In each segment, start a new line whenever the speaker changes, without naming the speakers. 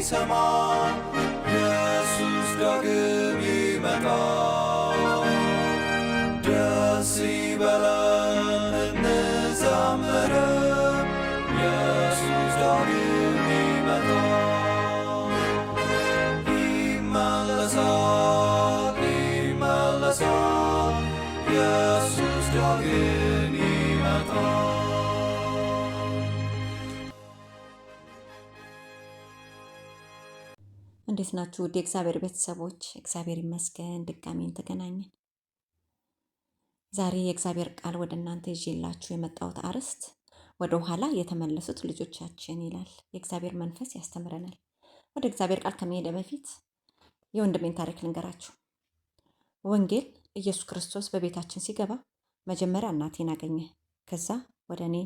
ሊሰማ ኢየሱስ ዳግም ይመጣል። ደስ ይበለን እንዘምር፣ ኢየሱስ ዳግም ይመጣል። ይመለሳል ይመለሳል፣ ኢየሱስ ዳግም ይመጣል።
እንዴት ናችሁ? ውድ የእግዚአብሔር ቤተሰቦች፣ እግዚአብሔር ይመስገን ድጋሜን ተገናኘን። ዛሬ የእግዚአብሔር ቃል ወደ እናንተ ይዤላችሁ የመጣሁት አርዕስት ወደ ኋላ የተመለሱት ልጆቻችን ይላል። የእግዚአብሔር መንፈስ ያስተምረናል። ወደ እግዚአብሔር ቃል ከመሄደ በፊት የወንድሜን ታሪክ ልንገራችሁ። ወንጌል ኢየሱስ ክርስቶስ በቤታችን ሲገባ መጀመሪያ እናቴን አገኘ፣ ከዛ ወደ እኔ፣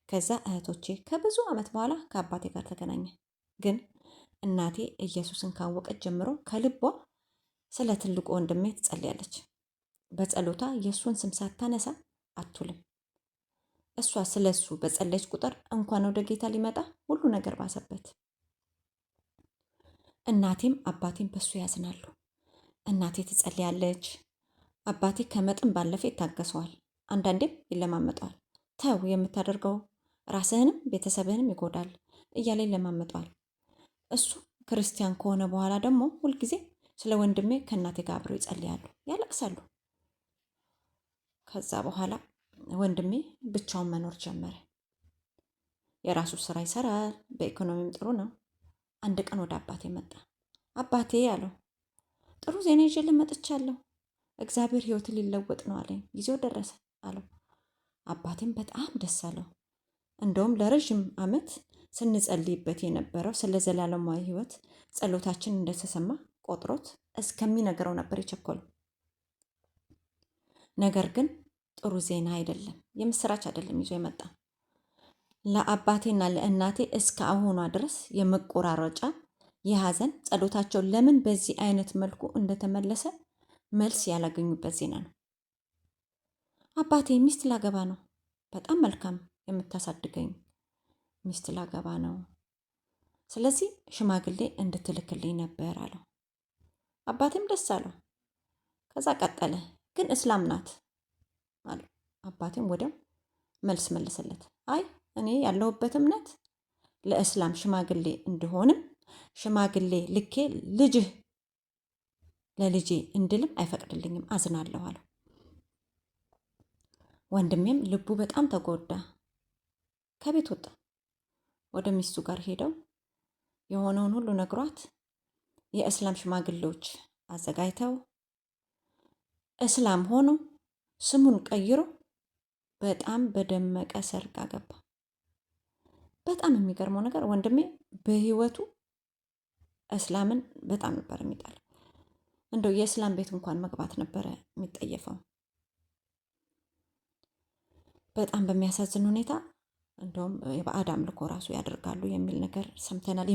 ከዛ እህቶቼ፣ ከብዙ ዓመት በኋላ ከአባቴ ጋር ተገናኘ። ግን እናቴ ኢየሱስን ካወቀች ጀምሮ ከልቧ ስለ ትልቁ ወንድሜ ትጸልያለች። በጸሎታ የእሱን ስም ሳታነሳ አትውልም። እሷ ስለ እሱ በጸለች ቁጥር እንኳን ወደ ጌታ ሊመጣ ሁሉ ነገር ባሰበት። እናቴም አባቴም በሱ ያዝናሉ። እናቴ ትጸልያለች፣ አባቴ ከመጠን ባለፈ ይታገሰዋል፣ አንዳንዴም ይለማመጠዋል። ተው የምታደርገው ራስህንም ቤተሰብህንም ይጎዳል እያለ ይለማመጠዋል። እሱ ክርስቲያን ከሆነ በኋላ ደግሞ ሁልጊዜ ስለ ወንድሜ ከእናቴ ጋር አብረው ይጸልያሉ፣ ያለቅሳሉ። ከዛ በኋላ ወንድሜ ብቻውን መኖር ጀመረ። የራሱ ስራ ይሰራል፣ በኢኮኖሚም ጥሩ ነው። አንድ ቀን ወደ አባቴ መጣ። አባቴ አለው፣ ጥሩ ዜና ይዤልህ መጥቻለሁ፣ እግዚአብሔር ሕይወት ሊለወጥ ነው አለኝ፣ ጊዜው ደረሰ አለው። አባቴም በጣም ደስ አለው። እንደውም ለረዥም ዓመት ስንጸልይበት የነበረው ስለ ዘላለማዊ ሕይወት ጸሎታችን እንደተሰማ ቆጥሮት እስከሚነግረው ነበር የቸኮለው። ነገር ግን ጥሩ ዜና አይደለም፣ የምስራች አይደለም ይዞ የመጣ። ለአባቴና ለእናቴ እስከ አሁኗ ድረስ የመቆራረጫ የሐዘን ጸሎታቸው ለምን በዚህ አይነት መልኩ እንደተመለሰ መልስ ያላገኙበት ዜና ነው። አባቴ ሚስት ላገባ ነው፣ በጣም መልካም የምታሳድገኝ ሚስት ላገባ ነው፣ ስለዚህ ሽማግሌ እንድትልክልኝ ነበር አለው። አባቴም ደስ አለው። ከዛ ቀጠለ፣ ግን እስላም ናት አለው። አባቴም ወዲያው መልስ መለሰለት፣ አይ እኔ ያለሁበት እምነት ለእስላም ሽማግሌ እንድሆንም ሽማግሌ ልኬ ልጅህ ለልጄ እንድልም አይፈቅድልኝም፣ አዝናለሁ አለው። ወንድሜም ልቡ በጣም ተጎዳ። ከቤት ወጣ። ወደ ሚስቱ ጋር ሄደው የሆነውን ሁሉ ነግሯት የእስላም ሽማግሌዎች አዘጋጅተው እስላም ሆኖ ስሙን ቀይሮ በጣም በደመቀ ሰርግ አገባ። በጣም የሚገርመው ነገር ወንድሜ በህይወቱ እስላምን በጣም ነበር የሚጣል። እንደው የእስላም ቤት እንኳን መግባት ነበረ የሚጠየፈው። በጣም በሚያሳዝን ሁኔታ እንደውም የባዕድ አምልኮ ራሱ ያደርጋሉ የሚል ነገር ሰምተናል።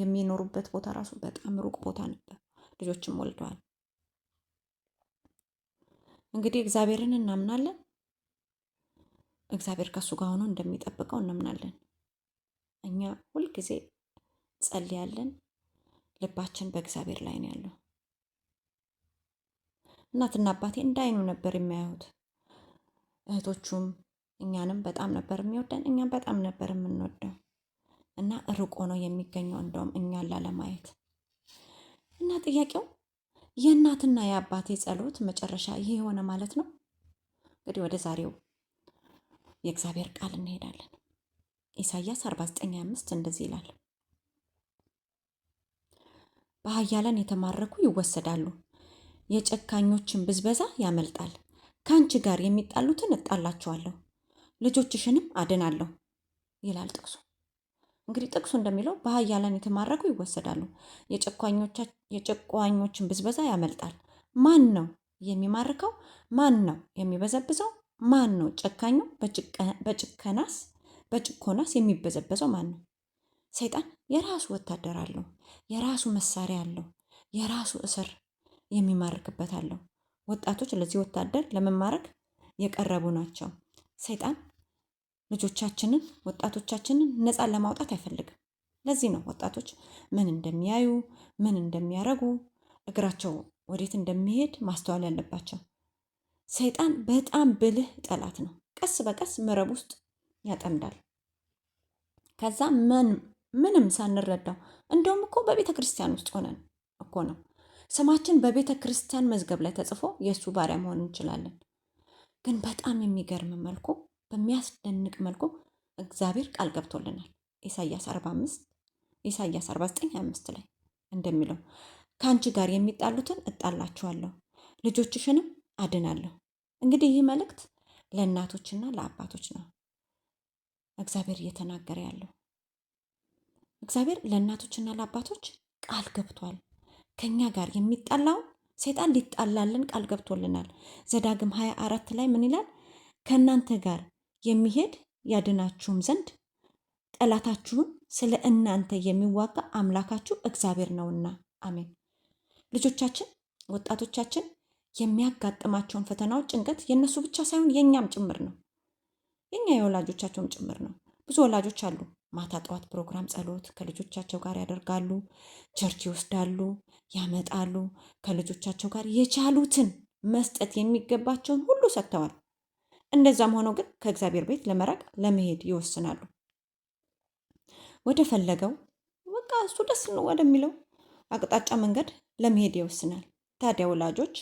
የሚኖሩበት ቦታ ራሱ በጣም ሩቅ ቦታ ነበር። ልጆችም ወልደዋል። እንግዲህ እግዚአብሔርን እናምናለን። እግዚአብሔር ከሱ ጋር ሆኖ እንደሚጠብቀው እናምናለን። እኛ ሁልጊዜ ጸልያለን። ልባችን በእግዚአብሔር ላይ ነው ያለው። እናትና አባቴ እንዳይኑ ነበር የሚያዩት። እህቶቹም እኛንም በጣም ነበር የሚወደን፣ እኛም በጣም ነበር የምንወደው እና ርቆ ነው የሚገኘው እንደውም እኛን ላለማየት። እና ጥያቄው የእናትና የአባቴ ጸሎት መጨረሻ ይህ የሆነ ማለት ነው። እንግዲህ ወደ ዛሬው የእግዚአብሔር ቃል እንሄዳለን። ኢሳይያስ 49:5 እንደዚህ ይላል፣ በኃያላን የተማረኩ ይወሰዳሉ፣ የጨካኞችን ብዝበዛ ያመልጣል። ከአንቺ ጋር የሚጣሉትን እጣላቸዋለሁ፣ ልጆችሽንም አድናለሁ ይላል ጥቅሱ። እንግዲህ ጥቅሱ እንደሚለው በኃያላን የተማረኩ ይወሰዳሉ፣ የጨቋኞችን ብዝበዛ ያመልጣል። ማን ነው የሚማርከው? ማን ነው የሚበዘብዘው? ማን ነው ጨካኙ? በጭኮናስ የሚበዘበዘው ማን ነው? ሰይጣን የራሱ ወታደር አለው፣ የራሱ መሳሪያ አለው፣ የራሱ እስር የሚማርክበት አለው። ወጣቶች ለዚህ ወታደር ለመማረክ የቀረቡ ናቸው። ሰይጣን ልጆቻችንን ወጣቶቻችንን ነፃ ለማውጣት አይፈልግም። ለዚህ ነው ወጣቶች ምን እንደሚያዩ ምን እንደሚያረጉ እግራቸው ወዴት እንደሚሄድ ማስተዋል ያለባቸው። ሰይጣን በጣም ብልህ ጠላት ነው። ቀስ በቀስ መረብ ውስጥ ያጠምዳል። ከዛ ምንም ሳንረዳው እንደውም እኮ በቤተ ክርስቲያን ውስጥ ሆነን እኮ ነው ስማችን በቤተ ክርስቲያን መዝገብ ላይ ተጽፎ የእሱ ባሪያ መሆን እንችላለን። ግን በጣም የሚገርም መልኩ በሚያስደንቅ መልኩ እግዚአብሔር ቃል ገብቶልናል። ኢሳያስ 49:25 ላይ እንደሚለው ከአንቺ ጋር የሚጣሉትን እጣላችኋለሁ፣ ልጆችሽንም አድናለሁ። እንግዲህ ይህ መልእክት ለእናቶችና ለአባቶች ነው እግዚአብሔር እየተናገረ ያለው። እግዚአብሔር ለእናቶችና ለአባቶች ቃል ገብቷል። ከኛ ጋር የሚጣላውን ሰይጣን ሊጣላልን ቃል ገብቶልናል። ዘዳግም 24 ላይ ምን ይላል? ከእናንተ ጋር የሚሄድ ያድናችሁም ዘንድ ጠላታችሁን ስለ እናንተ የሚዋጋ አምላካችሁ እግዚአብሔር ነውና። አሜን። ልጆቻችን፣ ወጣቶቻችን የሚያጋጥማቸውን ፈተናዎች፣ ጭንቀት የእነሱ ብቻ ሳይሆን የእኛም ጭምር ነው። የእኛ የወላጆቻቸውም ጭምር ነው። ብዙ ወላጆች አሉ ማታ ጠዋት ፕሮግራም ጸሎት ከልጆቻቸው ጋር ያደርጋሉ፣ ቸርች ይወስዳሉ፣ ያመጣሉ። ከልጆቻቸው ጋር የቻሉትን መስጠት የሚገባቸውን ሁሉ ሰጥተዋል። እንደዛም ሆነው ግን ከእግዚአብሔር ቤት ለመራቅ ለመሄድ ይወስናሉ። ወደ ፈለገው በቃ እሱ ደስ ነው ወደሚለው አቅጣጫ መንገድ ለመሄድ ይወስናል። ታዲያ ወላጆች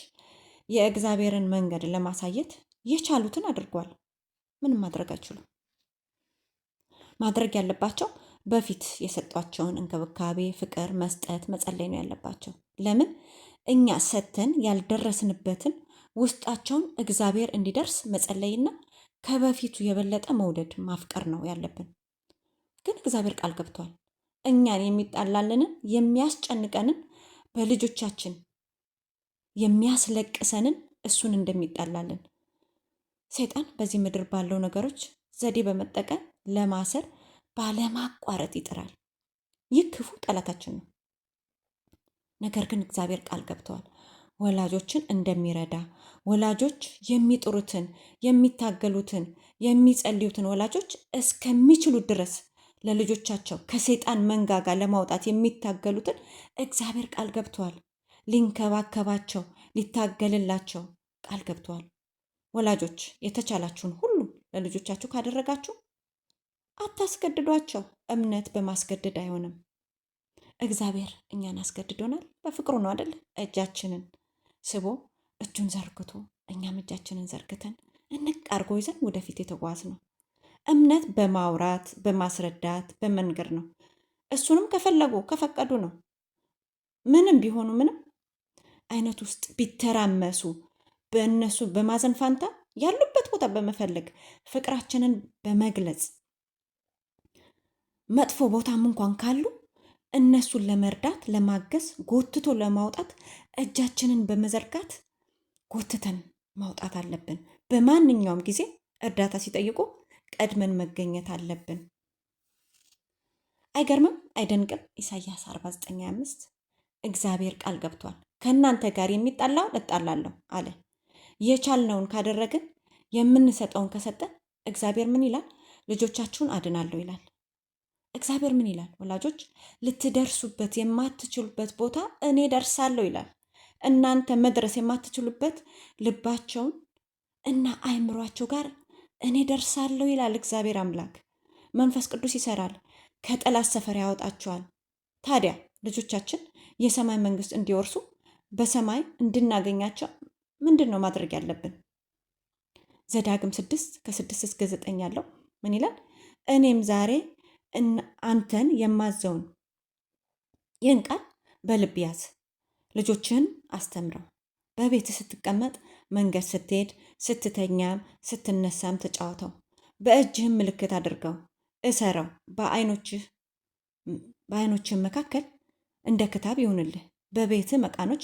የእግዚአብሔርን መንገድ ለማሳየት የቻሉትን አድርጓል። ምንም ማድረግ አይችሉም። ማድረግ ያለባቸው በፊት የሰጧቸውን እንክብካቤ፣ ፍቅር መስጠት፣ መጸለይ ነው ያለባቸው። ለምን? እኛ ሰጥተን ያልደረስንበትን ውስጣቸውን እግዚአብሔር እንዲደርስ መጸለይና ከበፊቱ የበለጠ መውደድ ማፍቀር ነው ያለብን። ግን እግዚአብሔር ቃል ገብቷል። እኛን የሚጣላልንን የሚያስጨንቀንን በልጆቻችን የሚያስለቅሰንን እሱን እንደሚጣላልን ሰይጣን በዚህ ምድር ባለው ነገሮች ዘዴ በመጠቀም ለማሰር ባለማቋረጥ ይጥራል። ይህ ክፉ ጠላታችን ነው። ነገር ግን እግዚአብሔር ቃል ገብተዋል ወላጆችን እንደሚረዳ፣ ወላጆች የሚጥሩትን የሚታገሉትን የሚጸልዩትን ወላጆች እስከሚችሉ ድረስ ለልጆቻቸው ከሰይጣን መንጋጋ ለማውጣት የሚታገሉትን እግዚአብሔር ቃል ገብተዋል ሊንከባከባቸው ሊታገልላቸው ቃል ገብተዋል። ወላጆች የተቻላችሁን ሁሉ ለልጆቻችሁ ካደረጋችሁ አታስገድዷቸው። እምነት በማስገደድ አይሆንም። እግዚአብሔር እኛን አስገድዶናል። በፍቅሩ ነው አይደል? እጃችንን ስቦ እጁን ዘርግቶ እኛም እጃችንን ዘርግተን እንቅ አርጎ ይዘን ወደፊት የተጓዝ ነው። እምነት በማውራት በማስረዳት በመንገር ነው። እሱንም ከፈለጉ ከፈቀዱ ነው። ምንም ቢሆኑ ምንም አይነት ውስጥ ቢተራመሱ በእነሱ በማዘን ፋንታ ያሉበት ቦታ በመፈለግ ፍቅራችንን በመግለጽ መጥፎ ቦታም እንኳን ካሉ እነሱን ለመርዳት ለማገዝ ጎትቶ ለማውጣት እጃችንን በመዘርጋት ጎትተን ማውጣት አለብን። በማንኛውም ጊዜ እርዳታ ሲጠይቁ ቀድመን መገኘት አለብን። አይገርምም? አይደንቅም? ኢሳያስ 49:25 እግዚአብሔር ቃል ገብቷል። ከእናንተ ጋር የሚጣላውን እጣላለሁ አለ። የቻልነውን ካደረግን የምንሰጠውን ከሰጠን እግዚአብሔር ምን ይላል? ልጆቻችሁን አድናለሁ ይላል። እግዚአብሔር ምን ይላል? ወላጆች ልትደርሱበት የማትችሉበት ቦታ እኔ ደርሳለሁ ይላል። እናንተ መድረስ የማትችሉበት ልባቸውን እና አይምሯቸው ጋር እኔ ደርሳለሁ ይላል እግዚአብሔር አምላክ። መንፈስ ቅዱስ ይሰራል፣ ከጠላት ሰፈር ያወጣቸዋል። ታዲያ ልጆቻችን የሰማይ መንግስት እንዲወርሱ በሰማይ እንድናገኛቸው ምንድን ነው ማድረግ ያለብን? ዘዳግም 6:6-9 ያለው ምን ይላል? እኔም ዛሬ አንተን የማዘውን ይህን ቃል በልብ ያዝ፣ ልጆችን አስተምረው፣ በቤት ስትቀመጥ፣ መንገድ ስትሄድ፣ ስትተኛም ስትነሳም ተጫወተው፣ በእጅህም ምልክት አድርገው፣ እሰረው፣ በዓይኖችህ መካከል እንደ ክታብ ይሁንልህ፣ በቤትህ መቃኖች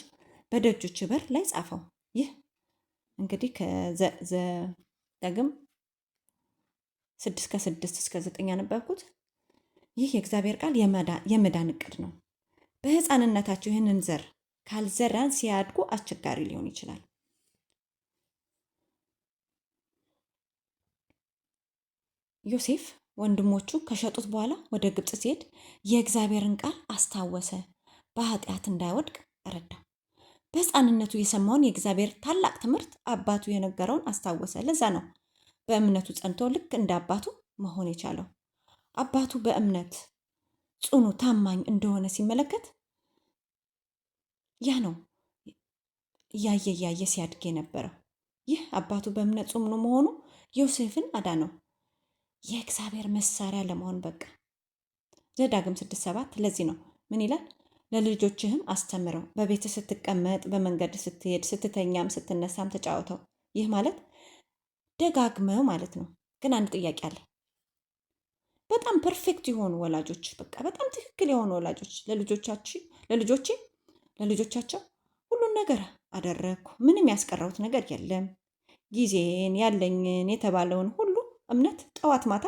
በደጆች በር ላይ ጻፈው። ይህ እንግዲህ ከዘዳግም 6:6-9 ያነበብኩት ይህ የእግዚአብሔር ቃል የመዳን እቅድ ነው። በሕፃንነታቸው ይህንን ዘር ካልዘራን ሲያድጉ አስቸጋሪ ሊሆን ይችላል። ዮሴፍ ወንድሞቹ ከሸጡት በኋላ ወደ ግብፅ ሲሄድ የእግዚአብሔርን ቃል አስታወሰ፣ በኃጢአት እንዳይወድቅ ረዳው። በሕፃንነቱ የሰማውን የእግዚአብሔር ታላቅ ትምህርት አባቱ የነገረውን አስታወሰ። ለዛ ነው በእምነቱ ጸንቶ ልክ እንደ አባቱ መሆን የቻለው። አባቱ በእምነት ጽኑ ታማኝ እንደሆነ ሲመለከት ያ ነው እያየ ሲያድግ የነበረው። ይህ አባቱ በእምነት ጽኑ መሆኑ ዮሴፍን አዳነው፣ የእግዚአብሔር መሳሪያ ለመሆን በቃ። ዘዳግም 6:7 ለዚህ ነው ምን ይላል? ለልጆችህም አስተምረው፣ በቤት ስትቀመጥ፣ በመንገድ ስትሄድ፣ ስትተኛም ስትነሳም ተጫወተው። ይህ ማለት ደጋግመው ማለት ነው። ግን አንድ ጥያቄ አለ። በጣም ፐርፌክት የሆኑ ወላጆች፣ በቃ በጣም ትክክል የሆኑ ወላጆች ለልጆቻቸው ሁሉን ነገር አደረግኩ፣ ምንም ያስቀረሁት ነገር የለም፣ ጊዜን ያለኝን የተባለውን ሁሉ እምነት ጠዋት ማታ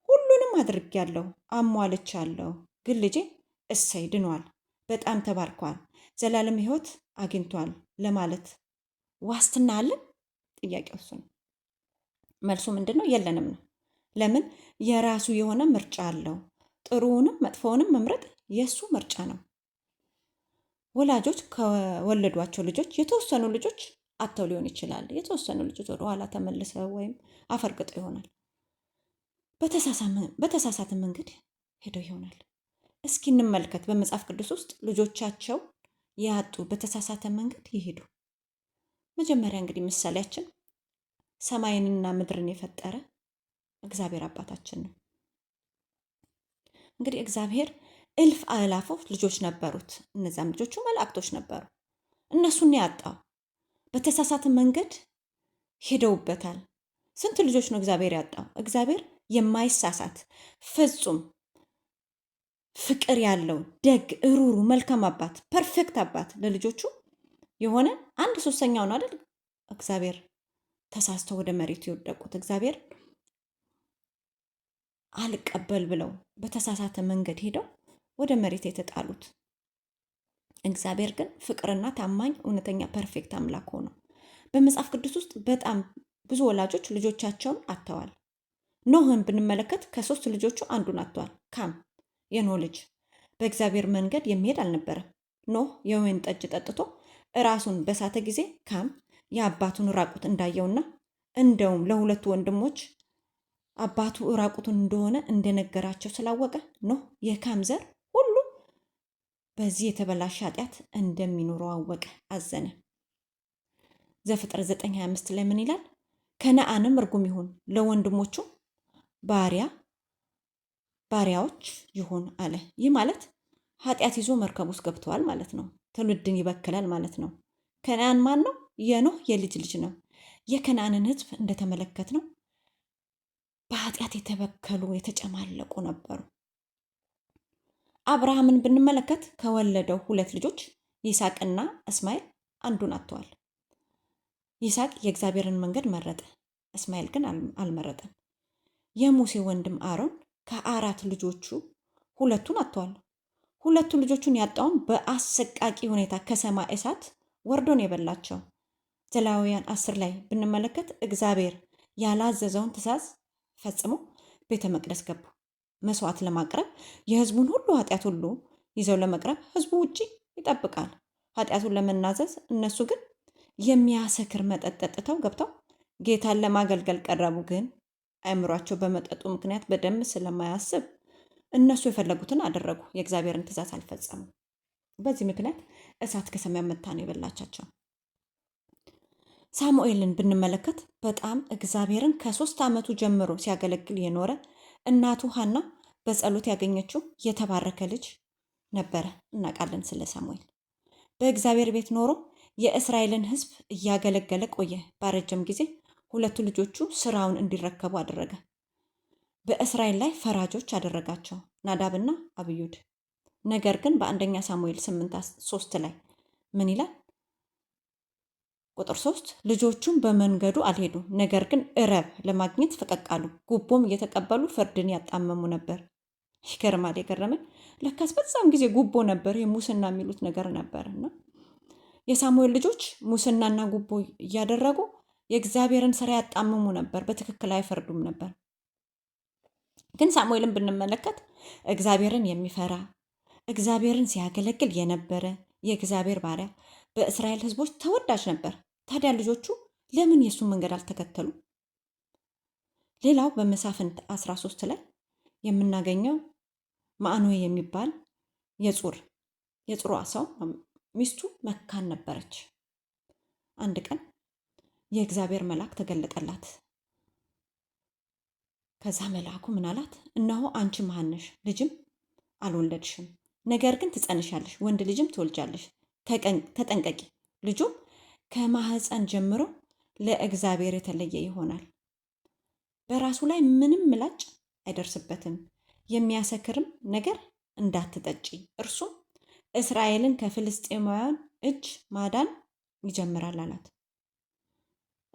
ሁሉንም አድርጌያለሁ፣ አሟልቻለሁ፣ ግን ልጄ እሰይ ድኗል፣ በጣም ተባርኳል፣ ዘላለም ሕይወት አግኝቷል ለማለት ዋስትና አለን? ጥያቄው እሱ ነው። መልሱ ምንድን ነው? የለንም ነው። ለምን? የራሱ የሆነ ምርጫ አለው። ጥሩውንም መጥፎውንም መምረጥ የእሱ ምርጫ ነው። ወላጆች ከወለዷቸው ልጆች የተወሰኑ ልጆች አጥተው ሊሆን ይችላል። የተወሰኑ ልጆች ወደኋላ ተመልሰው ወይም አፈርግጠው ይሆናል። በተሳሳተ መንገድ ሄደው ይሆናል። እስኪ እንመልከት። በመጽሐፍ ቅዱስ ውስጥ ልጆቻቸው ያጡ በተሳሳተ መንገድ ይሄዱ። መጀመሪያ እንግዲህ ምሳሌያችን ሰማይንና ምድርን የፈጠረ እግዚአብሔር አባታችን ነው። እንግዲህ እግዚአብሔር እልፍ አእላፎች ልጆች ነበሩት። እነዚያም ልጆቹ መላእክቶች ነበሩ። እነሱን ያጣው በተሳሳተ መንገድ ሄደውበታል። ስንት ልጆች ነው እግዚአብሔር ያጣው? እግዚአብሔር የማይሳሳት ፍጹም ፍቅር ያለው ደግ፣ እሩሩ፣ መልካም አባት፣ ፐርፌክት አባት ለልጆቹ የሆነ 1/3 ነው አይደል? እግዚአብሔር ተሳስተው ወደ መሬቱ የወደቁት እግዚአብሔር አልቀበል ብለው በተሳሳተ መንገድ ሄደው ወደ መሬት የተጣሉት። እግዚአብሔር ግን ፍቅርና ታማኝ እውነተኛ ፐርፌክት አምላክ ሆኖ በመጽሐፍ ቅዱስ ውስጥ በጣም ብዙ ወላጆች ልጆቻቸውን አጥተዋል። ኖህን ብንመለከት ከ3 ልጆቹ አንዱን አጥተዋል። ካም የኖህ ልጅ በእግዚአብሔር መንገድ የሚሄድ አልነበረም። ኖህ የወይን ጠጅ ጠጥቶ ራሱን በሳተ ጊዜ ካም የአባቱን ራቁት እንዳየውና እንደውም ለሁለቱ ወንድሞች አባቱ ራቁቱን እንደሆነ እንደነገራቸው ስላወቀ ኖህ የካም ዘር ሁሉ በዚህ የተበላሸ ኃጢአት እንደሚኖረው አወቀ፣ አዘነ። ዘፍጥረት 9:25 ላይ ምን ይላል? ከነአንም እርጉም ይሁን ለወንድሞቹ ባሪያዎች ይሁን አለ። ይህ ማለት ኃጢአት ይዞ መርከብ ውስጥ ገብተዋል ማለት ነው። ትውልድን ይበክላል ማለት ነው። ከነአን ማን ነው? የኖህ የልጅ ልጅ ነው። የከነአንን ሕዝብ እንደተመለከት ነው በኃጢአት የተበከሉ የተጨማለቁ ነበሩ። አብርሃምን ብንመለከት ከወለደው 2 ልጆች ይስሐቅና እስማኤል አንዱን አጥተዋል። ይስሐቅ የእግዚአብሔርን መንገድ መረጠ፣ እስማኤል ግን አልመረጠም። የሙሴ ወንድም አሮን ከ4 ልጆቹ 2ቱን አጥተዋል። 2 ልጆቹን ያጣውን በአሰቃቂ ሁኔታ ከሰማይ እሳት ወርዶን የበላቸው። ዘሌዋውያን 10 ላይ ብንመለከት እግዚአብሔር ያላዘዘውን ትእዛዝ ፈጽሞ ቤተ መቅደስ ገቡ። መስዋዕት ለማቅረብ የህዝቡን ሁሉ ኃጢአት ሁሉ ይዘው ለመቅረብ ህዝቡ ውጪ ይጠብቃል ኃጢአቱን ለመናዘዝ። እነሱ ግን የሚያሰክር መጠጥ ጠጥተው ገብተው ጌታን ለማገልገል ቀረቡ። ግን አእምሯቸው በመጠጡ ምክንያት በደንብ ስለማያስብ እነሱ የፈለጉትን አደረጉ፣ የእግዚአብሔርን ትእዛዝ አልፈጸሙ። በዚህ ምክንያት እሳት ከሰማይ መታ ነው የበላቻቸው። ሳሙኤልን ብንመለከት በጣም እግዚአብሔርን ከ3 ዓመቱ ጀምሮ ሲያገለግል የኖረ እናቱ ሐና በጸሎት ያገኘችው የተባረከ ልጅ ነበረ። እናውቃለን ስለ ሳሙኤል። በእግዚአብሔር ቤት ኖሮ የእስራኤልን ሕዝብ እያገለገለ ቆየ። ባረጀም ጊዜ 2 ልጆቹ ስራውን እንዲረከቡ አደረገ። በእስራኤል ላይ ፈራጆች አደረጋቸው፣ ናዳብና አብዩድ። ነገር ግን በአንደኛ ሳሙኤል 8:3 ላይ ምን ይላል? ቁጥር 3 ልጆቹም በመንገዱ አልሄዱም፣ ነገር ግን እረብ ለማግኘት ፈቀቅ አሉ፣ ጉቦም እየተቀበሉ ፍርድን ያጣመሙ ነበር። ይገርማል። የገረመን ለካስ በዛም ጊዜ ጉቦ ነበር፣ የሙስና የሚሉት ነገር ነበር። እና የሳሙኤል ልጆች ሙስናና ጉቦ እያደረጉ የእግዚአብሔርን ስራ ያጣመሙ ነበር፣ በትክክል አይፈርዱም ነበር። ግን ሳሙኤልን ብንመለከት እግዚአብሔርን የሚፈራ እግዚአብሔርን ሲያገለግል የነበረ የእግዚአብሔር ባሪያ በእስራኤል ሕዝቦች ተወዳጅ ነበር። ታዲያ ልጆቹ ለምን የእሱን መንገድ አልተከተሉ? ሌላው በመሳፍንት 13 ላይ የምናገኘው ማዕኖ የሚባል የጽሩዓ ሰው ሚስቱ መካን ነበረች። አንድ ቀን የእግዚአብሔር መልአክ ተገለጠላት። ከዛ መልአኩ ምን አላት? እነሆ አንቺ መሃን ነሽ፣ ልጅም አልወለድሽም፣ ነገር ግን ትጸንሻለሽ፣ ወንድ ልጅም ትወልጃለሽ። ተጠንቀቂ፣ ልጁም ከማህፀን ጀምሮ ለእግዚአብሔር የተለየ ይሆናል። በራሱ ላይ ምንም ምላጭ አይደርስበትም፣ የሚያሰክርም ነገር እንዳትጠጪ፣ እርሱም እስራኤልን ከፍልስጤማውያን እጅ ማዳን ይጀምራል አላት።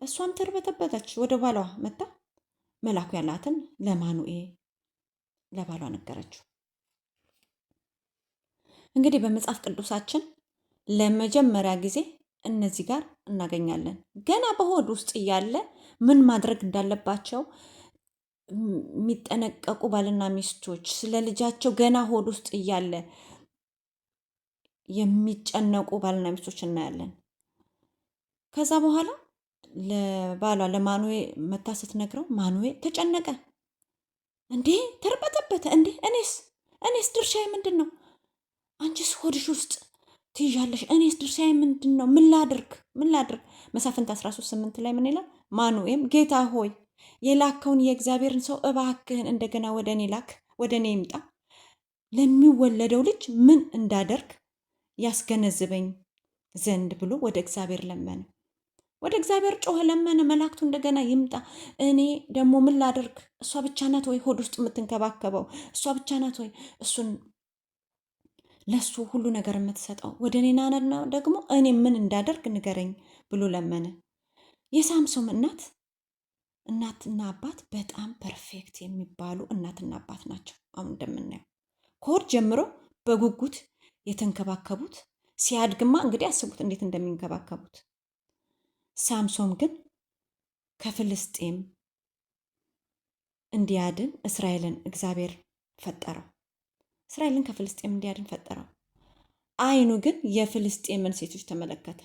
እሷም ተርበተበተች። ወደ ባሏ መጣ መልአኩ ያላትን ለማኑኤል ለባሏ ነገረችው። እንግዲህ በመጽሐፍ ቅዱሳችን ለመጀመሪያ ጊዜ እነዚህ ጋር እናገኛለን። ገና በሆድ ውስጥ እያለ ምን ማድረግ እንዳለባቸው የሚጠነቀቁ ባልና ሚስቶች፣ ስለ ልጃቸው ገና ሆድ ውስጥ እያለ የሚጨነቁ ባልና ሚስቶች እናያለን። ከዛ በኋላ ለባሏ ለማኑኤል መታ ስትነግረው ማኑኤል ተጨነቀ። እንዴ ተርበተበተ። እንዴ እኔስ ድርሻዬ ምንድን ነው? አንቺስ ሆድሽ ውስጥ ትይዣለሽ፣ እኔስ ድርሻዬ ምንድን ነው? ምን ላድርግ? መሳፍንት 13:8 ላይ ምን ይላል? ማኑኤም ጌታ ሆይ የላከውን የእግዚአብሔርን ሰው እባክህን እንደገና ወደ እኔ ላክ፣ ወደ እኔ ይምጣ፣ ለሚወለደው ልጅ ምን እንዳደርግ ያስገነዝበኝ ዘንድ ብሎ ወደ እግዚአብሔር ለመነ። ወደ እግዚአብሔር ጮኸ፣ ለመነ። መላእክቱ እንደገና ይምጣ። እኔ ደግሞ ምን ላደርግ? እሷ ብቻ ናት ወይ ሆድ ውስጥ የምትንከባከበው? እሷ ብቻ ናት ወይ እሱን ለሱ ሁሉ ነገር የምትሰጠው? ወደ እኔ ናነና ደግሞ እኔ ምን እንዳደርግ ንገረኝ ብሎ ለመነ። የሳምሶን እናትና አባት በጣም ፐርፌክት የሚባሉ እናትና አባት ናቸው። አሁን እንደምናየው ከሆድ ጀምሮ በጉጉት የተንከባከቡት፣ ሲያድግማ እንግዲህ አስቡት እንዴት እንደሚንከባከቡት። ሳምሶን ግን ከፍልስጤም እንዲያድን እስራኤልን እግዚአብሔር ፈጠረው። እስራኤልን ከፍልስጤም እንዲያድን ፈጠረው። አይኑ ግን የፍልስጤምን ሴቶች ተመለከተ።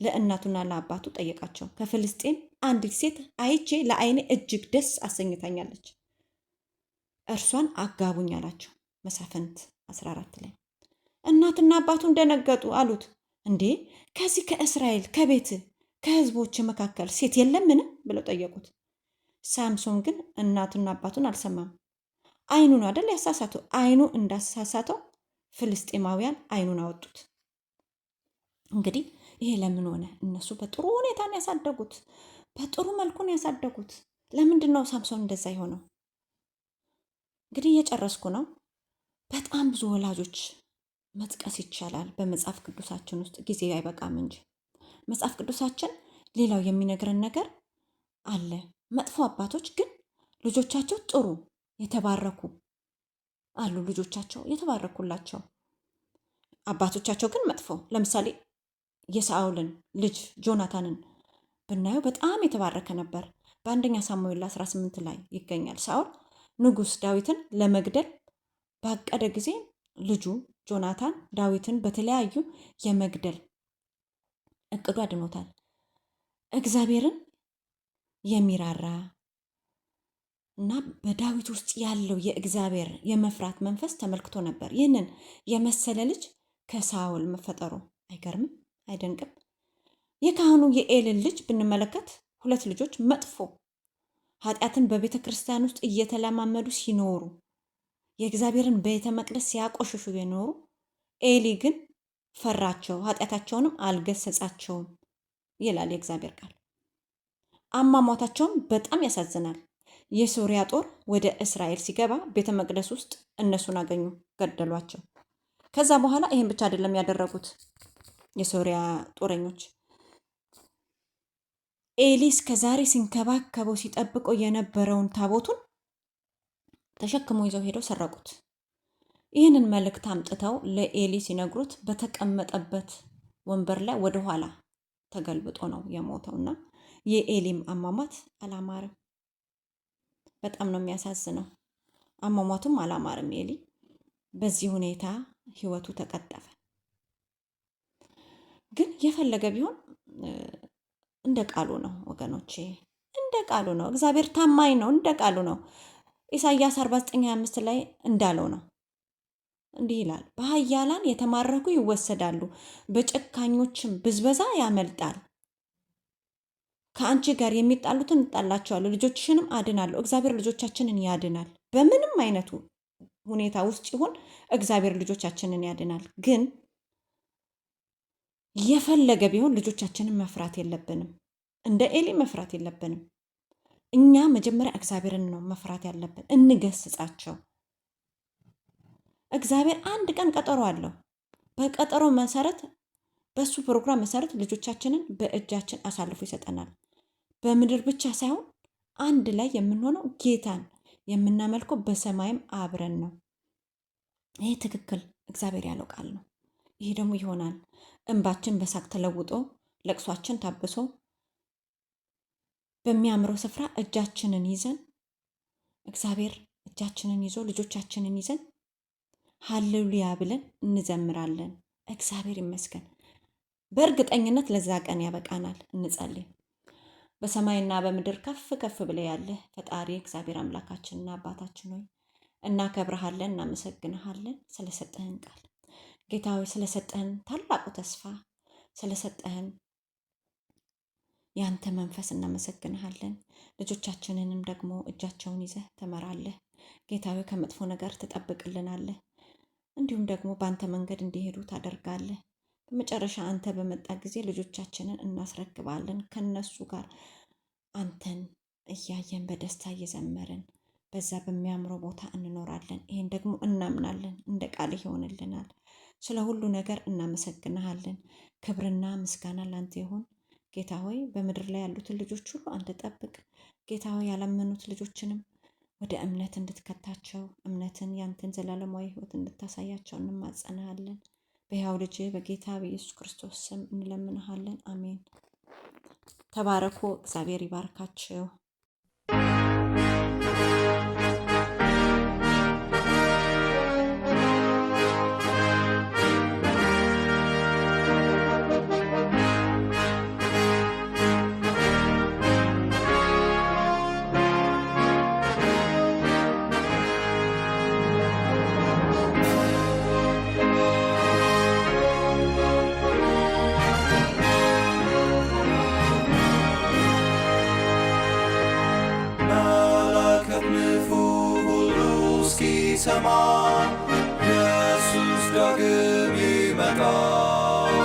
ለእናቱና ለአባቱ ጠየቃቸው። ከፍልስጤም አንዲት ሴት አይቼ ለአይኔ እጅግ ደስ አሰኝታኛለች፣ እርሷን አጋቡኝ አላቸው። መሳፍንት 14 ላይ እናትና አባቱ እንደነገጡ አሉት፣ እንዴ ከዚህ ከእስራኤል ከቤት ከህዝቦች መካከል ሴት የለምን ብለው ጠየቁት። ሳምሶን ግን እናቱና አባቱን አልሰማም። አይኑን አይደል ያሳሳቱ። አይኑ እንዳሳሳተው ፍልስጤማውያን አይኑን አወጡት። እንግዲህ ይሄ ለምን ሆነ? እነሱ በጥሩ ሁኔታ ነው ያሳደጉት፣ በጥሩ መልኩ ነው ያሳደጉት። ለምንድን ነው ሳምሶን እንደዛ የሆነው? እንግዲህ እየጨረስኩ ነው። በጣም ብዙ ወላጆች መጥቀስ ይቻላል በመጽሐፍ ቅዱሳችን ውስጥ፣ ጊዜ አይበቃም እንጂ መጽሐፍ ቅዱሳችን ሌላው የሚነግረን ነገር አለ። መጥፎ አባቶች ግን ልጆቻቸው ጥሩ የተባረኩ አሉ። ልጆቻቸው የተባረኩላቸው፣ አባቶቻቸው ግን መጥፎ። ለምሳሌ የሳኦልን ልጅ ጆናታንን ብናየው በጣም የተባረከ ነበር። በአንደኛ ሳሙኤል 18 ላይ ይገኛል። ሳኦል ንጉሥ ዳዊትን ለመግደል ባቀደ ጊዜ ልጁ ጆናታን ዳዊትን በተለያዩ የመግደል እቅዱ አድኖታል። እግዚአብሔርን የሚራራ እና በዳዊት ውስጥ ያለው የእግዚአብሔር የመፍራት መንፈስ ተመልክቶ ነበር። ይህንን የመሰለ ልጅ ከሳኦል መፈጠሩ አይገርምም? አይደንቅም? የካህኑ የኤልን ልጅ ብንመለከት ሁለት ልጆች መጥፎ ኃጢአትን በቤተ ክርስቲያን ውስጥ እየተለማመዱ ሲኖሩ፣ የእግዚአብሔርን ቤተ መቅደስ ሲያቆሽሹ የኖሩ፣ ኤሊ ግን ፈራቸው፣ ኃጢአታቸውንም አልገሰጻቸውም ይላል የእግዚአብሔር ቃል። አሟሟታቸውም በጣም ያሳዝናል። የሶሪያ ጦር ወደ እስራኤል ሲገባ ቤተ መቅደስ ውስጥ እነሱን አገኙ፣ ገደሏቸው። ከዛ በኋላ ይህን ብቻ አይደለም ያደረጉት የሶሪያ ጦረኞች። ኤሊ እስከ ዛሬ ሲንከባከበው ሲጠብቀው የነበረውን ታቦቱን ተሸክመው ይዘው ሄደው ሰረቁት። ይህንን መልእክት አምጥተው ለኤሊ ሲነግሩት በተቀመጠበት ወንበር ላይ ወደኋላ ተገልብጦ ነው የሞተው እና የኤሊም አሟሟት አላማረም። በጣም ነው የሚያሳዝነው። አሟሟቱም አላማርም። ኤሊ በዚህ ሁኔታ ህይወቱ ተቀጠፈ። ግን የፈለገ ቢሆን እንደ ቃሉ ነው ወገኖቼ፣ እንደ ቃሉ ነው። እግዚአብሔር ታማኝ ነው፣ እንደ ቃሉ ነው። ኢሳይያስ 49:25 ላይ እንዳለው ነው። እንዲህ ይላል፣ በኃያላን የተማረኩ ይወሰዳሉ፣ በጨካኞችም ብዝበዛ ያመልጣል። ከአንቺ ጋር የሚጣሉትን እጣላቸዋለሁ፣ ልጆችሽንም አድናለሁ። እግዚአብሔር ልጆቻችንን ያድናል። በምንም አይነቱ ሁኔታ ውስጥ ይሁን እግዚአብሔር ልጆቻችንን ያድናል። ግን የፈለገ ቢሆን ልጆቻችንን መፍራት የለብንም። እንደ ኤሊ መፍራት የለብንም። እኛ መጀመሪያ እግዚአብሔርን ነው መፍራት ያለብን። እንገስጻቸው። እግዚአብሔር አንድ ቀን ቀጠሮ አለው። በቀጠሮ መሰረት፣ በሱ ፕሮግራም መሰረት ልጆቻችንን በእጃችን አሳልፎ ይሰጠናል። በምድር ብቻ ሳይሆን አንድ ላይ የምንሆነው ጌታን የምናመልከው በሰማይም አብረን ነው። ይሄ ትክክል እግዚአብሔር ያለው ቃል ነው። ይሄ ደግሞ ይሆናል። እንባችን በሳቅ ተለውጦ ለቅሷችን ታብሶ በሚያምረው ስፍራ እጃችንን ይዘን እግዚአብሔር እጃችንን ይዞ ልጆቻችንን ይዘን ሃሌሉያ ብለን እንዘምራለን። እግዚአብሔር ይመስገን። በእርግጠኝነት ለዛ ቀን ያበቃናል። እንጸልይ። በሰማይና በምድር ከፍ ከፍ ብለህ ያለ ፈጣሪ እግዚአብሔር አምላካችንና አባታችን ሆይ እናከብረሃለን፣ እናመሰግንሃለን ስለሰጠህን ቃል ጌታ ሆይ፣ ስለሰጠህን ታላቁ ተስፋ፣ ስለሰጠህን ያንተ መንፈስ እናመሰግንሃለን። ልጆቻችንንም ደግሞ እጃቸውን ይዘህ ትመራለህ ጌታ ሆይ፣ ከመጥፎ ነገር ትጠብቅልናለህ። እንዲሁም ደግሞ በአንተ መንገድ እንዲሄዱ ታደርጋለህ። በመጨረሻ አንተ በመጣ ጊዜ ልጆቻችንን እናስረክባለን። ከነሱ ጋር አንተን እያየን በደስታ እየዘመርን በዛ በሚያምረው ቦታ እንኖራለን። ይህን ደግሞ እናምናለን። እንደ ቃል ይሆንልናል። ስለ ሁሉ ነገር እናመሰግንሃለን። ክብርና ምስጋና ላንተ ይሁን ጌታ ሆይ። በምድር ላይ ያሉትን ልጆች ሁሉ አንተ ጠብቅ ጌታ ሆይ። ያላመኑት ልጆችንም ወደ እምነት እንድትከታቸው፣ እምነትን ያንተን ዘላለማዊ ሕይወት እንድታሳያቸው እንማጸናሃለን። በሕያው ልጅ በጌታ በኢየሱስ ክርስቶስ ስም እንለምንሃለን። አሜን። ተባረኩ። እግዚአብሔር ይባርካችሁ።
ሰማ ኢየሱስ ዳግም ይመጣል።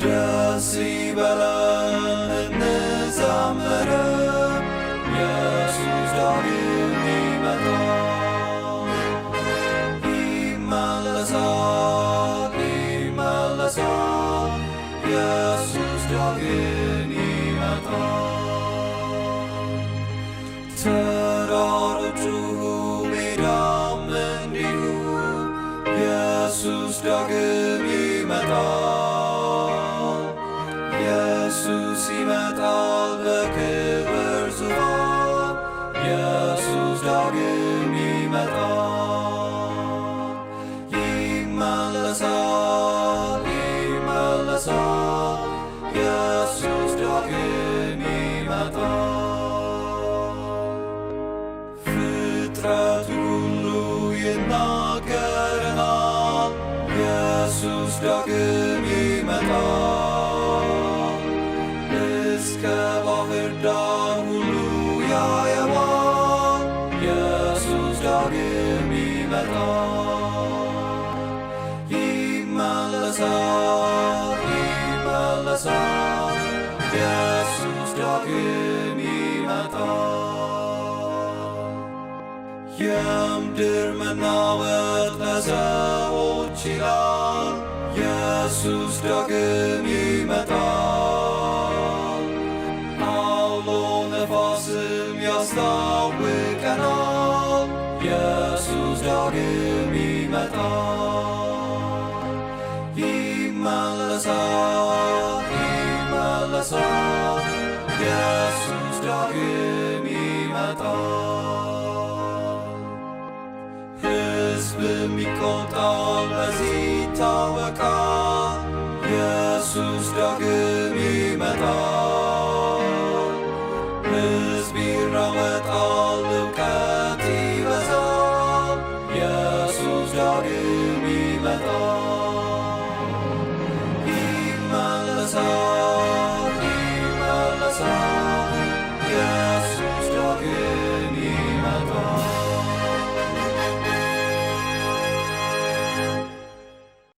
ደስ ይበለን እንዘምር፣ ኢየሱስ ዳግም ይመጣል። ይመለሳል፣ ይመለሳል፣ ኢየሱስ ዳግም ይመጣል። ተራሮቹ ኢየሱስ ዳግም ይመጣል። ኢየሱስ ይመጣል በክብር ዙፋን። ኢየሱስ ዳግም ይመጣል። ይመለሳል፣ ይመለሳል፣ ኢየሱስ ዳግም ይመጣል። ፍጥረቱ ሁሉ ይናገረናል፣ ኢየሱስ ዳግም ይመጣል። እስከ ባህር ዳር ሁሉ ያየዋል፣ ኢየሱስ ዳግም ይመጣል። ይመለሳል፣ ይመለሳል፣ ኢየሱስ ዳግም ይመጣል። የምድር መናወጥ ለሰዎች ይላል፣ ኢየሱስ ዳግም ይመጣል። አውሎ ነፋስም ያስታውቀናል፣ ኢየሱስ ዳግም ይመጣል። ይመለሳል፣ ይመለሳል፣ ኢየሱስ ዳግም ይመጣል። ሕዝብም ይቆጣል፣ በዚህ ይታወቃል። ኢየሱስ ዳግም ይመጣል። ሕዝብ ይራወጣል፣ እውቀት ይበዛል። ኢየሱስ ዳግም ይመጣል።